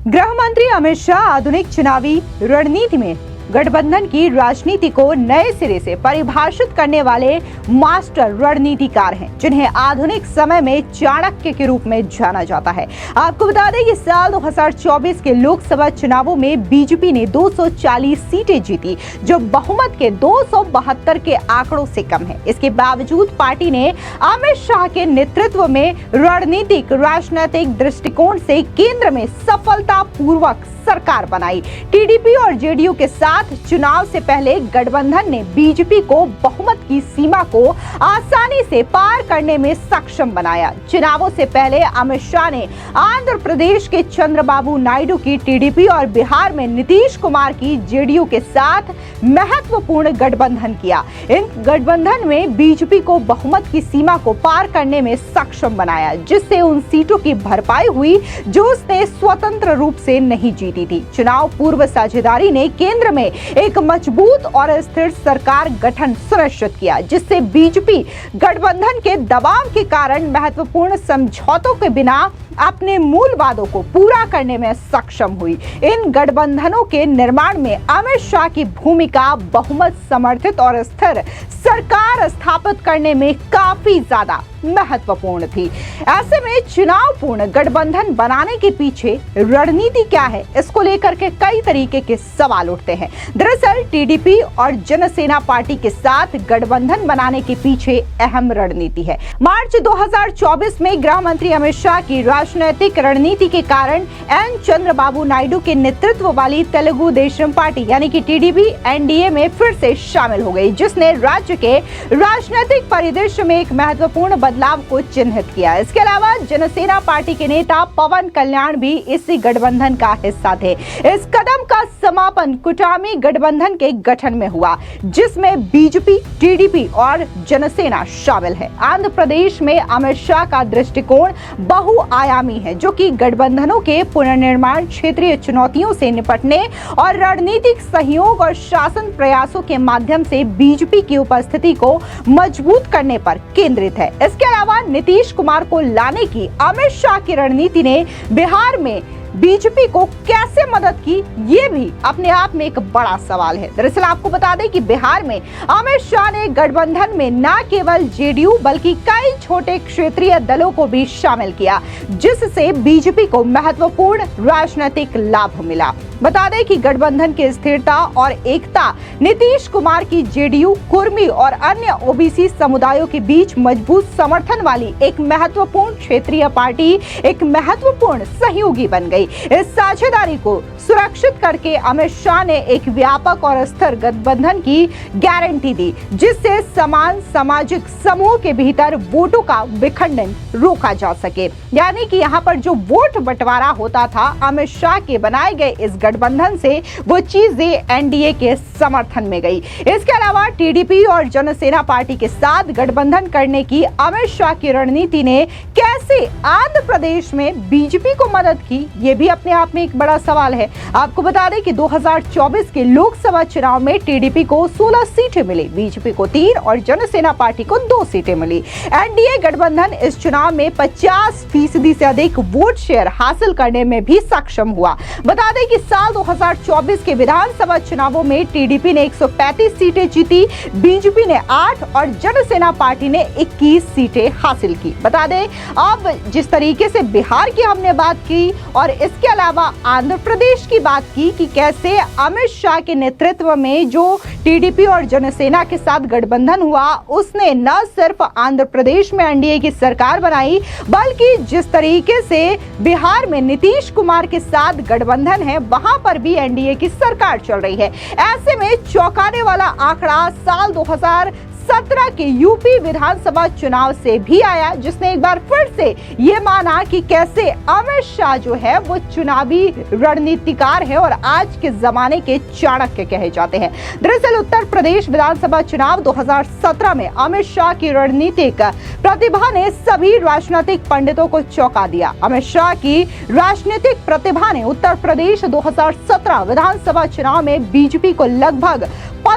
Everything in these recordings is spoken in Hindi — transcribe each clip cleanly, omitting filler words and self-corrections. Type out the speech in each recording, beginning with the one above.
गृह मंत्री अमित शाह आधुनिक चुनावी रणनीति में गठबंधन की राजनीति को नए सिरे से परिभाषित करने वाले मास्टर रणनीतिकार हैं, जिन्हें आधुनिक समय में चाणक्य के रूप में जाना जाता है। आपको बता दें कि साल 2024 के लोकसभा चुनावों में बीजेपी ने 240 सीटें जीती, जो बहुमत के 272 के आंकड़ों से कम है। इसके बावजूद पार्टी ने अमित शाह के नेतृत्व में रणनीतिक राजनीतिक दृष्टिकोण से केंद्र में सफलतापूर्वक सरकार बनाई। टीडीपी और जेडीयू के साथ चुनाव से पहले गठबंधन ने बीजेपी को बहुमत की सीमा को आसानी से पार करने में सक्षम बनाया। चुनावों से पहले अमित शाह ने आंध्र प्रदेश के चंद्रबाबू नायडू की टीडीपी और बिहार में नीतीश कुमार की जेडीयू के साथ महत्वपूर्ण गठबंधन किया। इन गठबंधन में बीजेपी को बहुमत की सीमा को पार करने में सक्षम बनाया, जिससे उन सीटों की भरपाई हुई जो उसने स्वतंत्र रूप से नहीं जीती थी। चुनाव पूर्व साझेदारी ने केंद्र में एक मजबूत और स्थिर सरकार गठन सुनिश्चित किया, जिससे बीजेपी गठबंधन के दबाव के कारण महत्वपूर्ण समझौतों के बिना अपने मूल वादों को पूरा करने में सक्षम हुई। इन गठबंधनों के निर्माण में अमित शाह की भूमिका बहुमत समर्थित और स्थिर सरकार स्थापित करने में काफी ज्यादा महत्वपूर्ण थी। ऐसे में चुनाव पूर्ण गठबंधन बनाने के पीछे रणनीति क्या है, इसको लेकर के कई तरीके के सवाल उठते हैं। दरअसल टीडीपी और जनसेना पार्टी के साथ गठबंधन बनाने के पीछे अहम रणनीति है। मार्च 2024 में गृह मंत्री अमित शाह की राजनीतिक रणनीति के कारण एन चंद्रबाबू नायडू के नेतृत्व वाली तेलुगु देशम पार्टी यानी कि टीडीपी एनडीए में फिर से शामिल हो गई, जिसने राज्य के राजनीतिक परिदृश्य में एक महत्वपूर्ण बदलाव को चिन्हित किया। इसके अलावा जनसेना पार्टी के नेता पवन कल्याण भी इसी गठबंधन का हिस्सा थे। इस कदम का समापन कुटामी गठबंधन के गठन में हुआ, जिसमें बीजेपी, टीडीपी और जनसेना शामिल है। आंध्र प्रदेश में अमित शाह का दृष्टिकोण बहुआयामी है, जो कि गठबंधनों के पुनर्निर्माण, क्षेत्रीय चुनौतियों से निपटने और रणनीतिक सहयोग और शासन प्रयासों के माध्यम से बीजेपी की उपस्थिति को मजबूत करने पर केंद्रित है। इसके अलावा नीतीश कुमार को लाने की अमित शाह की रणनीति ने बिहार में बीजेपी को कैसे मदद की, ये भी अपने आप में एक बड़ा सवाल है। दरअसल आपको बता दें कि बिहार में अमित शाह ने गठबंधन में न केवल जेडीयू बल्कि कई छोटे क्षेत्रीय दलों को भी शामिल किया, जिससे बीजेपी को महत्वपूर्ण राजनीतिक लाभ मिला। बता दें कि गठबंधन की स्थिरता और एकता नीतीश कुमार की जेडीयू, कुर्मी और अन्य ओबीसी समुदायों के बीच मजबूत समर्थन वाली एक महत्वपूर्ण क्षेत्रीय पार्टी एक महत्वपूर्ण सहयोगी बन गई। इस साझेदारी को सुरक्षित करके अमित शाह ने एक व्यापक और स्थिर गठबंधन की गारंटी दी, जिससे समान सामाजिक समूह के भीतर वोटों का विखंडन रोका जा सके। यानी कि यहाँ पर जो वोट बंटवारा होता था अमित शाह के बनाए गए इस गठबंधन से, वो चीजें एनडीए के समर्थन में गई। इसके अलावा टीडीपी और जनसेना पार्टी के साथ गठबंधन करने की अमित शाह की रणनीति ने कैसे आंध्र प्रदेश में बीजेपी को मदद की, ये भी अपने आप में एक बड़ा सवाल है। आपको बता दें कि 2024 के लोकसभा चुनाव में टीडीपी को 16 सीटें मिली, बीजेपी को 3 और जनसेना पार्टी को 2 सीटें मिली। एनडीए गठबंधन इस चुनाव में 50% से अधिक वोट शेयर हासिल करने में भी सक्षम हुआ। बता दें कि साल 2024 के विधानसभा चुनावों में टीडीपी ने 135 सीटें जीती, बीजेपी ने 8 और जनसेना पार्टी ने 21 सीटें हासिल की। बता दें अब जिस तरीके से बिहार की हमने बात की और इसके अलावा आंध्र प्रदेश की बात की कि कैसे अमित शाह के नेतृत्व में जो टीडीपी और जनसेना के साथ गठबंधन हुआ, उसने न सिर्फ आंध्र प्रदेश में एनडीए की सरकार बनाई, बल्कि जिस तरीके से बिहार में नीतीश कुमार के साथ गठबंधन है, वहां पर भी एनडीए की सरकार चल रही है। ऐसे में चौंकाने वाला आंकड़ा साल 2017 के यूपी विधानसभा चुनाव से भी आया, जिसने एक बार फिर से ये माना कि कैसे अमित शाह जो है वो चुनावी रणनीतिकार है और आज के जमाने के चाणक्य कहे जाते हैं। दरअसल उत्तर प्रदेश विधानसभा चुनाव 2017 में अमित शाह की रणनीतिक प्रतिभा ने सभी राजनीतिक पंडितों को चौंका दिया। अमित शाह की राजनीतिक प्रतिभा ने उत्तर प्रदेश 2017 विधानसभा चुनाव में बीजेपी को लगभग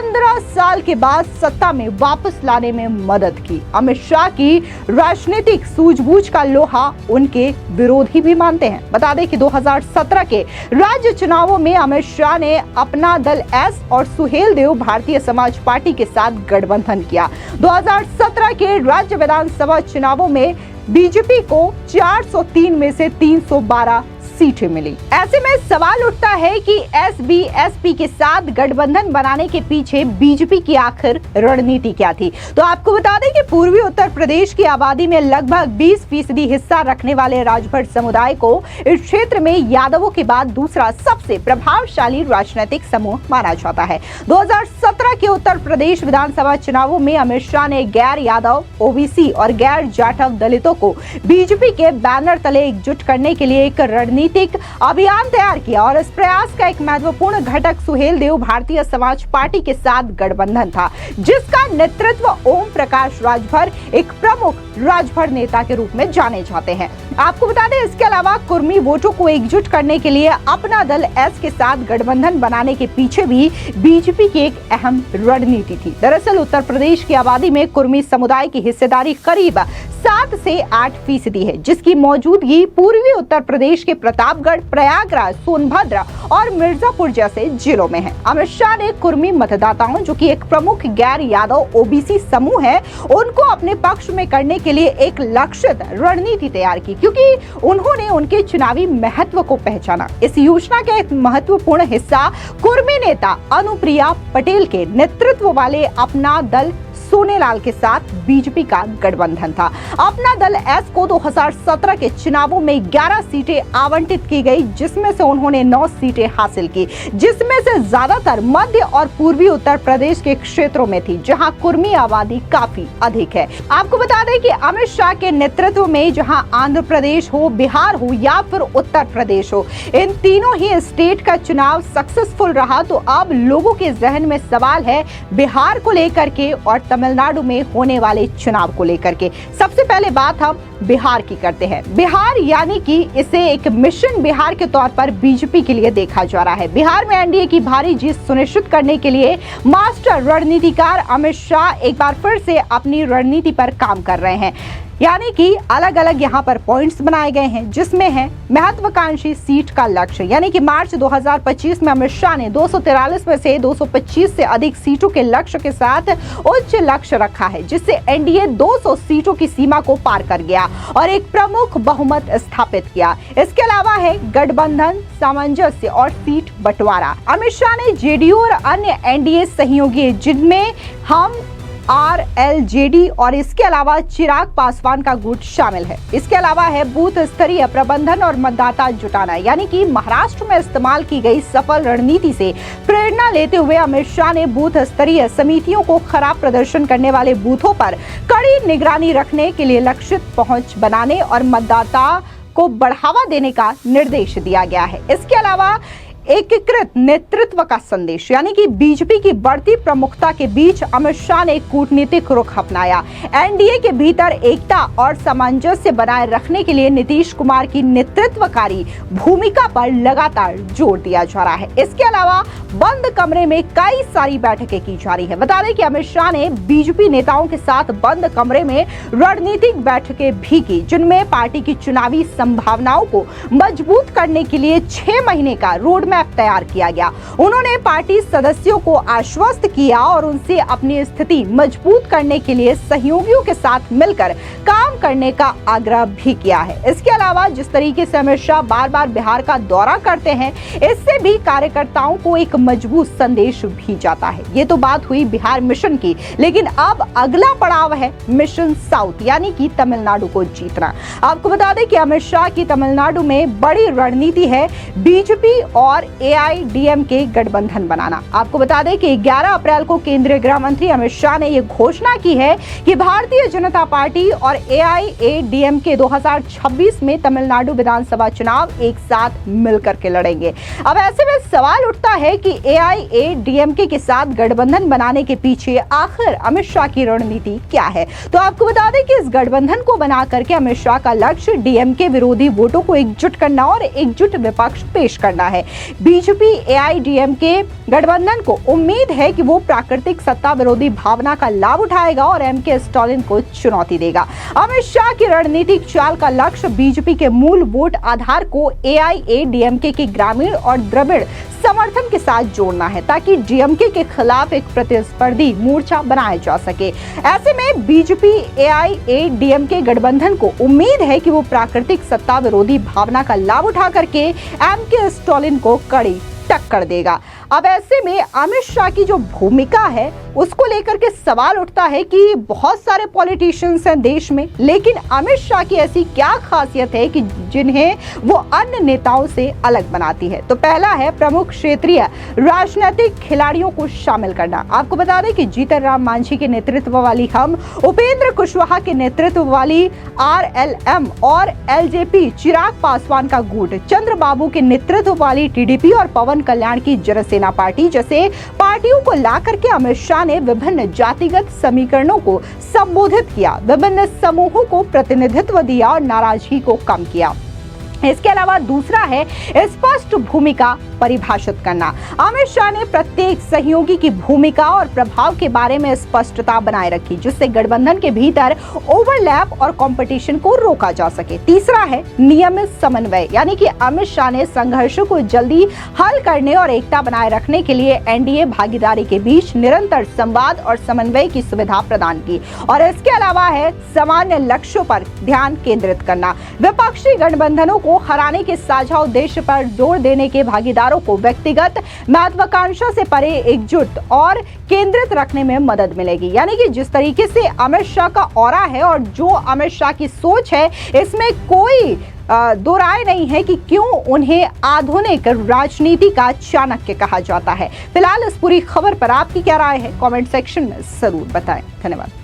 15 साल के बाद सत्ता में वापस लाने में मदद की। अमित शाह की राजनीतिक सूझबूझ का लोहा उनके विरोधी भी मानते हैं। बता दें कि 2017 के राज्य चुनावों में अमित शाह ने अपना दल एस और सुहेल देव भारतीय समाज पार्टी के साथ गठबंधन किया। 2017 के राज्य विधानसभा चुनावों में बीजेपी को 403 में से 312 सीटें मिली। ऐसे में सवाल उठता है कि एसबीएसपी के साथ गठबंधन बनाने के पीछे बीजेपी की आखिर रणनीति क्या थी। तो आपको बता दें कि पूर्वी उत्तर प्रदेश की आबादी में लगभग 20% हिस्सा रखने वाले राजभर समुदाय को इस क्षेत्र में यादवों के बाद दूसरा सबसे प्रभावशाली राजनीतिक समूह माना जाता है। 2017 के उत्तर प्रदेश विधानसभा चुनावों में अमित शाह ने गैर यादव, ओबीसी और गैर जाटव दलितों को बीजेपी के बैनर तले एकजुट करने के लिए एक रणनीतिक अभियान तैयार किया और इस प्रयास का एक महत्वपूर्ण घटक सुहेल देव भारतीय समाज पार्टी के साथ गठबंधन था, जिसका नेतृत्व ओम प्रकाश राजभर एक प्रमुख राजभर नेता के रूप में जाने जाते हैं। आपको बता दें, इसके अलावा कुर्मी वोटों को एकजुट करने के लिए अपना दल एस के साथ गठबंधन बनाने के पीछे भी बीजेपी की एक अहम रणनीति थी। दरअसल उत्तर प्रदेश की आबादी में कुर्मी समुदाय की हिस्सेदारी करीब 7 से 8% है, जिसकी मौजूदगी पूर्वी उत्तर प्रदेश के प्रतापगढ़, प्रयागराज, सोनभद्र और मिर्जापुर जैसे जिलों में है। अमित शाह ने कुर्मी मतदाताओं, जो कि एक प्रमुख गैर यादव ओबीसी समूह है, उनको अपने पक्ष में करने के लिए एक लक्षित रणनीति तैयार की, क्योंकि उन्होंने उनके चुनावी महत्व को पहचाना। इस योजना का एक महत्वपूर्ण हिस्सा कुर्मी नेता अनुप्रिया पटेल के नेतृत्व वाले अपना दल सोनेलाल के साथ बीजेपी का गठबंधन था। अपना दल एस को 2017 के चुनावों में 11 सीटें आवंटित की गई, जिसमें से उन्होंने 9 सीटें हासिल की, जिसमें से ज्यादातर मध्य और पूर्वी उत्तर प्रदेश के क्षेत्रों में थी, जहां कुर्मी आबादी काफी अधिक है। आपको बता दें कि अमित शाह के नेतृत्व में जहां आंध्र प्रदेश हो, बिहार हो या फिर उत्तर प्रदेश हो, इन तीनों ही स्टेट का चुनाव सक्सेसफुल रहा। तो अब लोगों के जहन में सवाल है बिहार को लेकर के और तमिलनाडु में होने वाले चुनाव को लेकर के। सबसे पहले बात हम बिहार की करते हैं। बिहार यानी कि इसे एक मिशन बिहार के तौर पर बीजेपी के लिए देखा जा रहा है। बिहार में एनडीए की भारी जीत सुनिश्चित करने के लिए मास्टर रणनीतिकार अमित शाह एक बार फिर से अपनी रणनीति पर काम कर रहे हैं, यानी कि अलग अलग यहाँ पर पॉइंट्स बनाए गए हैं, जिसमें है महत्वाकांक्षी सीट का लक्ष्य, यानी कि मार्च 2025 में अमित शाह ने 243 में से 225 से अधिक सीटों के लक्ष्य के साथ उच्च लक्ष्य रखा है, जिससे एनडीए 200 सीटों की सीमा को पार कर गया और एक प्रमुख बहुमत स्थापित किया। इसके अलावा है गठबंधन, सामंजस्य और सीट बंटवारा। अमित शाह ने जेडीयू और अन्य एनडीए सहयोगी, जिनमें हम आरएलजेडी और इसके अलावा चिराग पासवान का गुट शामिल है। इसके अलावा है बूथ स्तरीय प्रबंधन और मतदाता जुटाना, यानी कि महाराष्ट्र में इस्तेमाल की गई सफल रणनीति से प्रेरणा लेते हुए अमित शाह ने बूथ स्तरीय समितियों को खराब प्रदर्शन करने वाले बूथों पर कड़ी निगरानी रखने के लिए लक्षित पहुंच बनाने और मतदाता को बढ़ावा देने का निर्देश दिया गया है। इसके अलावा एकीकृत नेतृत्व का संदेश, यानी कि बीजेपी की बढ़ती प्रमुखता के बीच अमित शाह ने कूटनीतिक रुख अपनाया। एनडीए के भीतर एकता और सामंजस्य बनाए रखने के लिए नीतीश कुमार की नेतृत्वकारी भूमिका पर लगातार जोर दिया जा रहा है। इसके अलावा बंद कमरे में कई सारी बैठकें की जा रही है। बता दें कि अमित शाह ने बीजेपी नेताओं के साथ बंद कमरे में रणनीतिक बैठकें भी की, जिनमें पार्टी की चुनावी संभावनाओं को मजबूत करने के लिए 6 महीने का रोड मैप तैयार किया गया। उन्होंने पार्टी सदस्यों को आश्वस्त किया और उनसे अपनी स्थिति मजबूत करने के लिए सहयोगियों के साथ मिलकर काम करने का आग्रह भी किया है। इसके अलावा जिस तरीके से अमित शाह बार बार बिहार का दौरा करते हैं, इससे भी कार्यकर्ताओं को एक मजबूत संदेश भी जाता है। ये तो बात हुई बिहार मिशन की, लेकिन अब अगला पड़ाव है मिशन साउथ, यानी कि तमिलनाडु को जीतना। आपको बता दें कि अमित शाह की तमिलनाडु में बड़ी रणनीति है बीजेपी और एआईडीएमके गठबंधन बनाना। आपको बता दें कि 11 अप्रैल को केंद्रीय गृह मंत्री अमित शाह ने यह घोषणा की है कि भारतीय जनता पार्टी और एआईएडीएमके 2026 में तमिलनाडु विधानसभा चुनाव एक साथ मिलकर के लड़ेंगे। अब ऐसे में सवाल उठता है कि एआईएडीएमके के साथ गठबंधन बनाने के पीछे आखिर अमित शाह की रणनीति क्या है। तो आपको बता दें कि इस गठबंधन को बना करके अमित शाह का लक्ष्य डीएमके विरोधी वोटों को एकजुट करना और एकजुट विपक्ष पेश करना है। बीजेपी एआईडीएमके गठबंधन को उम्मीद है कि वो प्राकृतिक सत्ता विरोधी भावना का लाभ उठाएगा और एमके स्टालिन को चुनौती देगा। अमित शाह की रणनीतिक चाल का लक्ष्य बीजेपी के मूल वोट आधार को एआईएडीएमके के ग्रामीण और द्रविड़ समर्थन के साथ जोड़ना है, ताकि डीएमके के खिलाफ एक प्रतिस्पर्धी मोर्चा बनाया जा सके। ऐसे में बीजेपी एआईएडीएमके गठबंधन को उम्मीद है कि वो प्राकृतिक सत्ता विरोधी भावना का लाभ उठा करके एमके स्टालिन को कड़ी टक्कर देगा। अब ऐसे में अमित शाह की जो भूमिका है उसको लेकर के सवाल उठता है कि बहुत सारे पॉलिटिशियंस हैं देश में, लेकिन अमित शाह की ऐसी क्या खासियत है कि जिन्हें वो अन्य नेताओं से अलग बनाती है। तो पहला है प्रमुख क्षेत्रीय राजनीतिक खिलाड़ियों को शामिल करना। आपको बता दें कि जीतन राम मांझी के नेतृत्व वाली हम, उपेंद्र कुशवाहा के नेतृत्व वाली आरएलएम और एलजेपी, चिराग पासवान का गुट, चंद्रबाबू के नेतृत्व वाली टीडीपी और पवन कल्याण की जनसेना पार्टी जैसे पार्टियों को ला करके अमित शाह ने विभिन्न जातिगत समीकरणों को संबोधित किया, विभिन्न समूहों को प्रतिनिधित्व दिया और नाराजगी को कम किया। इसके अलावा दूसरा है स्पष्ट भूमिका परिभाषित करना। अमित शाह ने प्रत्येक सहयोगी की भूमिका और प्रभाव के बारे में स्पष्टता बनाए रखी, जिससे गठबंधन के भीतर ओवरलैप और कंपटीशन को रोका जा सके। तीसरा है नियमित समन्वय, यानी कि अमित शाह ने संघर्षों को जल्दी हल करने और एकता बनाए रखने के लिए एनडीए भागीदारी के बीच निरंतर संवाद और समन्वय की सुविधा प्रदान की। और इसके अलावा है सामान्य लक्ष्यों पर ध्यान केंद्रित करना, विपक्षी गठबंधनों को हराने के साझा उद्देश्य पर जोर देने के भागीदारों को व्यक्तिगत महत्वाकांक्षा से परे एकजुट और केंद्रित रखने में मदद मिलेगी। यानी कि जिस तरीके से अमित शाह का ऑरा है और जो अमित शाह की सोच है, इसमें कोई दो राय नहीं है कि क्यों उन्हें आधुनिक राजनीति का चाणक्य कहा जाता है। फिलहाल इस पूरी खबर पर आपकी क्या राय है, कमेंट सेक्शन में जरूर बताएं। धन्यवाद।